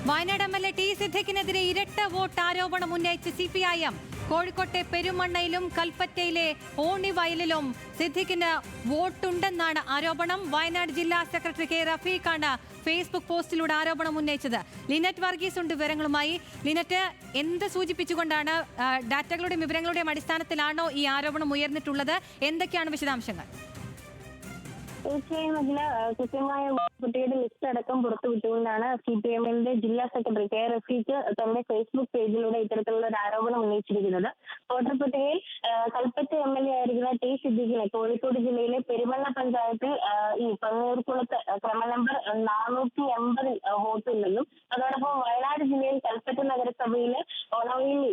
Wayanad MLA. T സിദ്ദിഖിനെതിരെ ഇരട്ട vote ആരോപണം ഉന്നയിച്ച് CPIM. കോഴിക്കോട്ടെ പെരുമണ്ണയിലും കൽപ്പറ്റയിലെ ഓണിവയലിലും സിദ്ദിഖിന് വോട്ടുണ്ടെന്നാണ് ആരോപണം. വയനാട് ജില്ലാ സെക്രട്ടറി കെ റഫീഖാണ് ഫേസ്ബുക്ക് പോസ്റ്റിലൂടെ ആരോപണം ഉന്നയിച്ചത്. ലിനറ്റ് വർഗീസ് ഉണ്ട് വിവരങ്ങളുമായി. ലിനറ്റ്, എന്ത് സൂചിപ്പിച്ചുകൊണ്ടാണ്, ഡാറ്റകളുടെയും വിവരങ്ങളുടെയും അടിസ്ഥാനത്തിലാണോ ഈ ആരോപണം ഉയർന്നിട്ടുള്ളത്? എന്തൊക്കെയാണ് വിശദാംശങ്ങൾ? തീർച്ചയായും അതിന് കൃത്യമായ കുട്ടിയുടെ ലിസ്റ്റ് അടക്കം പുറത്തുവിട്ടുകൊണ്ടാണ് CPIMന്റെ ജില്ലാ സെക്രട്ടറി കെ റഫീഖ് തന്റെ ഫേസ്ബുക്ക് പേജിലൂടെ ഇത്തരത്തിലുള്ള ഒരു ആരോപണം ഉന്നയിച്ചിരിക്കുന്നത്. വോട്ടർ പട്ടികയിൽ കൽപ്പറ്റ MLA ആയിരിക്കുന്ന ടി സിദ്ദിഖിനെ കോഴിക്കോട് ജില്ലയിലെ പെരുമണ്ണ പഞ്ചായത്തിൽ ഈ പന്നീർകുളത്ത് ക്രമ നമ്പർ 480 വോട്ടുണ്ടെന്നും അതോടൊപ്പം വയനാട് ജില്ലയിൽ കൽപ്പറ്റ നഗരസഭയിലെ ഒണവയിലിൽ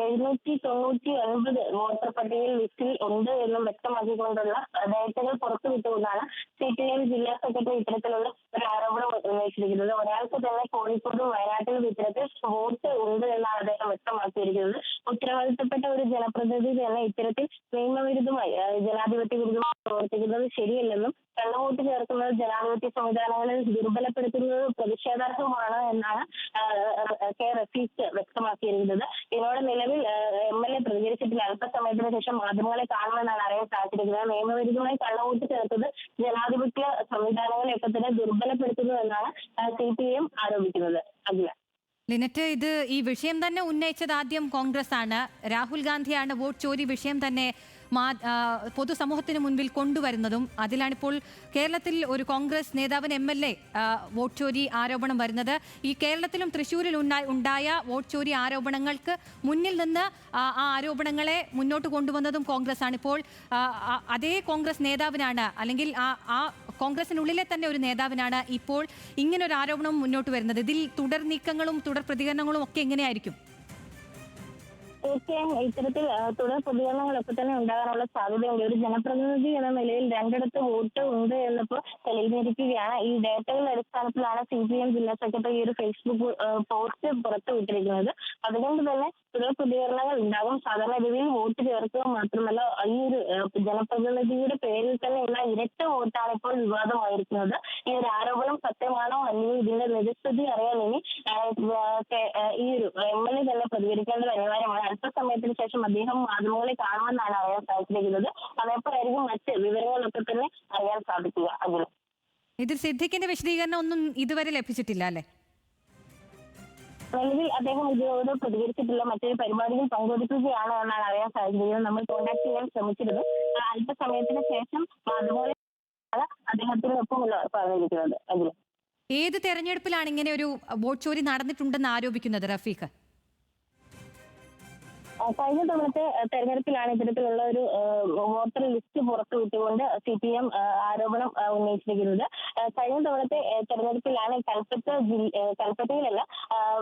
799 വോട്ടർ പട്ടികയിൽ ലിസ്റ്റിൽ ഉണ്ട് എന്നും വ്യക്തമാക്കിക്കൊണ്ടുള്ള ഡേറ്റകൾ പുറത്തുവിട്ടുകൊണ്ടാണ് CPIM ജില്ലാ സെക്രട്ടറി ഇത്തരത്തിലുള്ള ഒരു ആരോപണം ഉന്നയിച്ചിരിക്കുന്നത്. ഒരാൾക്ക് തന്നെ കോഴിക്കോടും വയനാട്ടിലും ഇത്തരത്തിൽ വോട്ട് ഉണ്ട് എന്നാണ് അദ്ദേഹം വ്യക്തമാക്കിയിരിക്കുന്നത്. ഉത്തരവാദിത്തപ്പെട്ട ഒരു ജനപ്രതിനിധി തന്നെ ഇത്തരത്തിൽ നിയമവിരുദ്ധമായി ജനാധിപത്യ വിരുദ്ധമായി പ്രവർത്തിക്കുന്നത് ശരിയല്ലെന്നും കള്ളവോട്ട് ചേർക്കുന്നത് ജനാധിപത്യ സംവിധാനങ്ങളെ ദുർബലപ്പെടുത്തുന്നത് പ്രതിഷേധാർഹമാണ് എന്നാണ് കെ റഫീഖ് വ്യക്തമാക്കിയിരിക്കുന്നത്. ഇതിനോട് നിലവിൽ MLA പ്രതികരിച്ചിട്ടില്ല. അല്പസമയത്തിന് ശേഷം മാധ്യമങ്ങളെ കാണുമെന്നാണ് അറിയാൻ സാധിച്ചിരിക്കുന്നത്. നിയമവിരുദ്ധമായി കള്ളവോട്ട് ചേർത്തത് ജനാധിപത്യ സംവിധാനങ്ങളെയൊക്കെ തന്നെ ദുർബലപ്പെടുത്തുന്നു എന്നാണ് CPIM ആരോപിക്കുന്നത്. അഖില, ലിനറ്റ്, ഈ വിഷയം തന്നെ ഉന്നയിച്ചത് ആദ്യം കോൺഗ്രസ് ആണ്. രാഹുൽ ഗാന്ധിയാണ് വോട്ട് ചോരി വിഷയം തന്നെ പൊതുസമൂഹത്തിന് മുൻപിൽ കൊണ്ടുവരുന്നതും. അതിലാണിപ്പോൾ കേരളത്തിൽ ഒരു കോൺഗ്രസ് നേതാവിന് MLA വോട്ട് ചോരി ആരോപണം വരുന്നത്. ഈ കേരളത്തിലും തൃശ്ശൂരിൽ ഉണ്ടായ വോട്ട് ചോരി ആരോപണങ്ങൾക്ക് മുന്നിൽ നിന്ന് ആ ആരോപണങ്ങളെ മുന്നോട്ട് കൊണ്ടുവന്നതും കോൺഗ്രസ് ആണ്. ഇപ്പോൾ അതേ കോൺഗ്രസ് നേതാവിനാണ്, അല്ലെങ്കിൽ ആ കോൺഗ്രസിനുള്ളിലെ തന്നെ ഒരു നേതാവിനാണ് ഇപ്പോൾ ഇങ്ങനൊരു ആരോപണം മുന്നോട്ട് വരുന്നത്. ഇതിൽ തുടർ നീക്കങ്ങളും തുടർ പ്രതികരണങ്ങളും ഒക്കെ എങ്ങനെയായിരിക്കും? തീർച്ചയായും ഇത്തരത്തിൽ തുടർ പ്രതികരണങ്ങളൊക്കെ തന്നെ ഉണ്ടാകാനുള്ള സാധ്യതയുണ്ട്. ഒരു ജനപ്രതിനിധി എന്ന നിലയിൽ രണ്ടിടത്ത് വോട്ട് ഉണ്ട് എന്നിപ്പോൾ തെളിഞ്ഞിരിക്കുകയാണ്. ഈ ഡേറ്റകളുടെ അടിസ്ഥാനത്തിലാണ് CPIM ജില്ലാ സെക്രട്ടറി ഈ ഒരു ഫേസ്ബുക്ക് പോസ്റ്റ് പുറത്തുവിട്ടിരിക്കുന്നത്. അതുകൊണ്ട് തന്നെ തുടർ പ്രതികരണങ്ങൾ ഉണ്ടാകും. സാധാരണ രീതിയിൽ വോട്ട് ചേർക്കുക മാത്രമല്ല, ഈ ഒരു ജനപ്രതിനിധിയുടെ പേരിൽ തന്നെ ഉള്ള ഇരട്ട വോട്ടാണ് ഇപ്പോൾ വിവാദമായിരിക്കുന്നത്. ഈ ഒരു ആരോപണം സത്യമാണോ അല്ലെങ്കിൽ ഇതിന്റെ നിജസ്ഥിതി അറിയാൻ ഇനി ഈ ഒരു MLA തന്നെ പ്രതികരിക്കേണ്ടത് അനിവാര്യമാണ്. അല്പസമയത്തിന് ശേഷം അദ്ദേഹം മാധ്യമങ്ങളെ കാണുമെന്നാണ് അറിയാൻ സാധിച്ചിരിക്കുന്നത്. അതേപോലായിരിക്കും മറ്റ് വിവരങ്ങളൊക്കെ തന്നെ അറിയാൻ സാധിക്കുക. അതിൽ ഇതിൽ സിദ്ദിഖിന്റെ വിശദീകരണം ഒന്നും ഇതുവരെ ലഭിച്ചിട്ടില്ല അല്ലേ? നിലവിൽ അദ്ദേഹം ഇതിനോട് പ്രതികരിച്ചിട്ടില്ല. മറ്റൊരു പരിപാടിയിൽ പങ്കെടുക്കുകയാണ് എന്നാണ് അറിയാൻ സാധിച്ചിരിക്കുന്നത്. നമ്മൾ കോൺടാക്ട് ചെയ്യാൻ ശ്രമിച്ചിരുന്നു. അല്പസമയത്തിന് ശേഷം മാധ്യമങ്ങളെ അദ്ദേഹത്തിനൊപ്പം പറഞ്ഞിരിക്കുന്നത്. അതിൽ ഏത് തെരഞ്ഞെടുപ്പിലാണ് ഇങ്ങനെ ഒരു വോട്ട് ചോരി നടന്നിട്ടുണ്ടെന്ന് ആരോപിക്കുന്നത് റഫീഖ്? കഴിഞ്ഞ തവണത്തെ തെരഞ്ഞെടുപ്പിലാണ് ഇത്തരത്തിലുള്ള ഒരു വോട്ടർ ലിസ്റ്റ് പുറത്തുവിട്ടുകൊണ്ട് CPIM ആരോപണം ഉന്നയിച്ചിരിക്കുന്നത്. കഴിഞ്ഞ തവണത്തെ തെരഞ്ഞെടുപ്പിലാണ് കൽപ്പറ്റയിലല്ല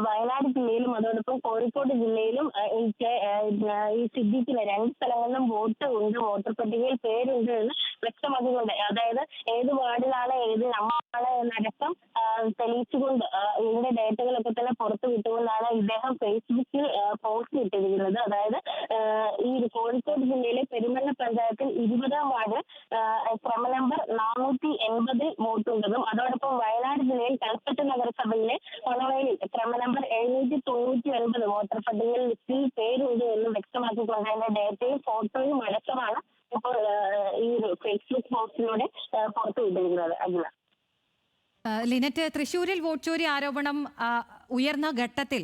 വയനാട് ജില്ലയിലും അതോടൊപ്പം കോഴിക്കോട് ജില്ലയിലും ഈ സിദ്ദിഖിന് 2 സ്ഥലങ്ങളിലും വോട്ട് ഉണ്ട്, വോട്ടർ പട്ടികയിൽ പേരുണ്ട് എന്ന് വ്യക്തമാക്കിക്കൊണ്ട്, അതായത് ഏത് വാർഡിലാണ് ഏത് നമ്പറാണ് എന്നടക്കം തെളിയിച്ചുകൊണ്ട് ഇതിന്റെ ഡേറ്റകളൊക്കെ തന്നെ പുറത്തുവിട്ടുകൊണ്ടാണ് ഇദ്ദേഹം ഫേസ്ബുക്കിൽ പോസ്റ്റ് ഇട്ടിരിക്കുന്നത്. അതായത് ഈ കോഴിക്കോട് ജില്ലയിലെ പെരുമണ്ണ പഞ്ചായത്തിൽ 20ാം വാർഡ് ക്രമ നമ്പർ 480 വോട്ടുണ്ടെന്നും അതോടൊപ്പം വയനാട് ജില്ലയിൽ കൽപ്പറ്റ നഗരസഭയിലെ ഒണവയിലിൽ ക്രമ നമ്പർ 799 വോട്ടർ പട്ടികയിൽ ലിസ്റ്റിൽ പേരുണ്ട് എന്നും വ്യക്തമാക്കിക്കൊണ്ട് അതിന്റെ ഡേറ്റയും ഫോട്ടോയും അടക്കമാണ് ഇപ്പോൾ ഈ ഫേസ്ബുക്ക് പോസ്റ്റിലൂടെ പുറത്തുവിട്ടിരിക്കുന്നത്. അഖില, ലിനറ്റ്, തൃശ്ശൂരിൽ വോട്ട് ചോരി ആരോപണം ഉയർന്ന ഘട്ടത്തിൽ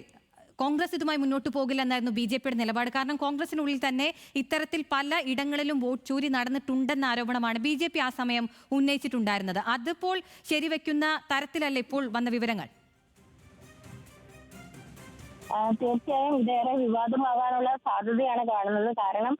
കോൺഗ്രസ് ഇതുമായി മുന്നോട്ട് പോകില്ലെന്നായിരുന്നു BJPയുടെ നിലപാട്. കാരണം കോൺഗ്രസിനുള്ളിൽ തന്നെ ഇത്തരത്തിൽ പല ഇടങ്ങളിലും വോട്ട് ചോരി നടന്നിട്ടുണ്ടെന്ന ആരോപണമാണ് BJP ആ സമയം ഉന്നയിച്ചിട്ടുണ്ടായിരുന്നത്. അതിപ്പോൾ ശരിവെക്കുന്ന തരത്തിലല്ല ഇപ്പോൾ വന്ന വിവരങ്ങൾ? തീർച്ചയായും ഇതേറെ വിവാദമാകാനുള്ള സാധ്യതയാണ് കാണുന്നത്. കാരണം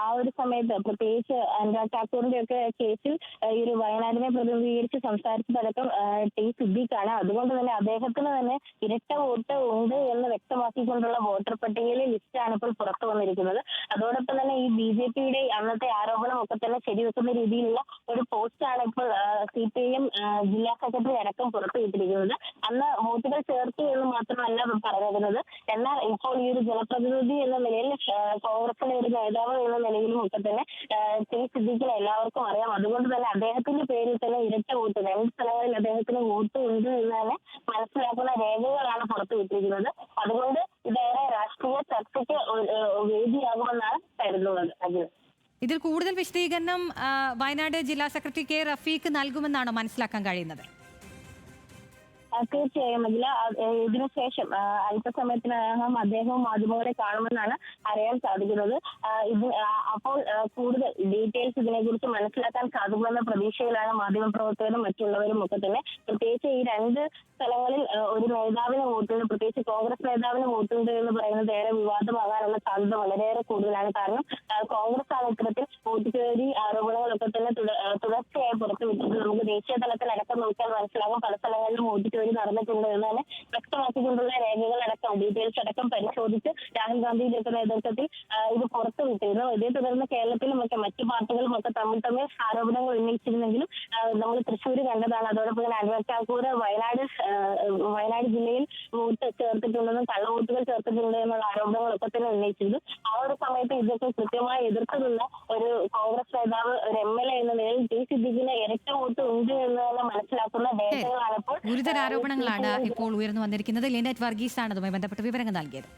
ആ ഒരു സമയത്ത് പ്രത്യേകിച്ച് അനുരാഗ് ഠാക്കൂറിന്റെ ഒക്കെ കേസിൽ ഈ ഒരു വയനാടിനെ പ്രതിനിധീകരിച്ച് സംസാരിച്ചതടക്കം ടി സിദ്ദിഖാണ്. അതുകൊണ്ട് തന്നെ അദ്ദേഹത്തിന് തന്നെ ഇരട്ട വോട്ട് ഉണ്ട് എന്ന് വ്യക്തമാക്കിക്കൊണ്ടുള്ള വോട്ടർ പട്ടികയിലെ ലിസ്റ്റാണ് ഇപ്പോൾ പുറത്തു വന്നിരിക്കുന്നത്. അതോടൊപ്പം തന്നെ ഈ BJPയുടെ അന്നത്തെ ആരോപണം ഒക്കെ തന്നെ ശരിവെക്കുന്ന രീതിയിലുള്ള ഒരു പോസ്റ്റാണ് ഇപ്പോൾ CPIM ജില്ലാ സെക്രട്ടറി അടക്കം പുറത്തുവിട്ടിരിക്കുന്നത്. അന്ന് വോട്ടുകൾ ചേർത്തു എന്ന് മാത്രമല്ല പറഞ്ഞിരുന്നത്, എന്നാൽ ഇപ്പോൾ ഈ ഒരു ജനപ്രതിനിധി എന്ന നിലയിൽ കോൺഗ്രസിന്റെ ഒരു നേതാവ് എന്ന നിലയിലും ഒക്കെ തന്നെ ടി സിദ്ദീഖിനെ എല്ലാവർക്കും അറിയാം. അതുകൊണ്ട് തന്നെ അദ്ദേഹത്തിന്റെ പേരിൽ തന്നെ ഇരട്ട വോട്ട് 2 സ്ഥലങ്ങളിൽ അദ്ദേഹത്തിന് വോട്ട് ഉണ്ട് എന്ന് തന്നെ മനസ്സിലാക്കുന്ന രേഖകളാണ് പുറത്തുവിട്ടിരിക്കുന്നത്. അതുകൊണ്ട് ഇതേറെ രാഷ്ട്രീയ ചർച്ചയ്ക്ക് വേദിയാകുമെന്നാണ് കരുതുന്നത്. അതിൽ ഇതിൽ കൂടുതൽ വിശദീകരണം വയനാട് ജില്ലാ സെക്രട്ടറി കെ റഫീഖ് നൽകുമെന്നാണോ മനസ്സിലാക്കാൻ കഴിയുന്നത്? തീർച്ചയായും അഖില, ഇതിനുശേഷം അല്പസമയത്തിനകം അദ്ദേഹവും മാധ്യമങ്ങളെ കാണുമെന്നാണ് അറിയാൻ സാധിക്കുന്നത്. അപ്പോൾ കൂടുതൽ ഡീറ്റെയിൽസ് ഇതിനെക്കുറിച്ച് മനസ്സിലാക്കാൻ സാധിക്കുമെന്ന പ്രതീക്ഷയിലാണ് മാധ്യമപ്രവർത്തകരും മറ്റുള്ളവരും ഒക്കെ തന്നെ. പ്രത്യേകിച്ച് ഈ 2 സ്ഥലങ്ങളിൽ ഒരു നേതാവിന് വോട്ടുണ്ട്, പ്രത്യേകിച്ച് കോൺഗ്രസ് നേതാവിന് വോട്ടുണ്ട് എന്ന് പറയുന്നത് ഏറെ വിവാദമാകാനുള്ള സാധ്യത വളരെയേറെ കൂടുതലാണ്. കാരണം കോൺഗ്രസ് ആണ് ഇത്തരത്തിൽ വോട്ട് ചോരി ആരോപണങ്ങളൊക്കെ തന്നെ തുടർച്ചയായി പുറത്തുവിട്ടത്. നമുക്ക് ദേശീയ തലത്തിലടക്കം നോക്കിയാൽ മനസ്സിലാകും പല സ്ഥലങ്ങളിലും വോട്ട് ചോരി നടന്നിട്ടുണ്ട് എന്ന് തന്നെ വ്യക്തമാക്കിക്കൊണ്ടുള്ള രേഖകളടക്കം ഡീറ്റെയിൽസ് അടക്കം പരിശോധിച്ച് രാഹുൽ ഗാന്ധിയുടെ നേതൃത്വത്തിൽ ഇത് പുറത്തുവിട്ടിരുന്നു. ഇതേ തുടർന്ന് കേരളത്തിലുമൊക്കെ മറ്റു പാർട്ടികളും ഒക്കെ തമ്മിൽ ആരോപണങ്ങൾ ഉന്നയിച്ചിരുന്നെങ്കിലും നമ്മൾ തൃശ്ശൂർ കണ്ടതാണ്. അതോടൊപ്പം തന്നെ അനുരാഗ് ഠാക്കൂർ വയനാട് ജില്ലയിൽ വോട്ട് ചേർത്തിട്ടുണ്ടെന്നും കള്ളവോട്ടുകൾ ചേർത്തിട്ടുണ്ട് എന്നുള്ള ആരോപണങ്ങളൊക്കെ തന്നെ ഉന്നയിച്ചിരുന്നു. ആ ഒരു സമയത്ത് ഇതൊക്കെ കൃത്യമായി എതിർത്തിട്ടുള്ള ഒരു കോൺഗ്രസ് നേതാവ്, ഒരു MLA എന്ന നിലയിൽ ടി സിദ്ദീഖിന് ഇരട്ട വോട്ട് ഉണ്ട് എന്ന് തന്നെ മനസ്സിലാക്കുന്ന ഡേറ്റകളാണ് ഇപ്പോൾ ഗുരുതര ആരോപണങ്ങളാണ് ഇപ്പോൾ ഉയർന്നു വന്നിരിക്കുന്നത്. ലിനറ്റ് വർഗീസ് ആണ് അതുമായി ബന്ധപ്പെട്ട വിവരങ്ങൾ നൽകിയത്.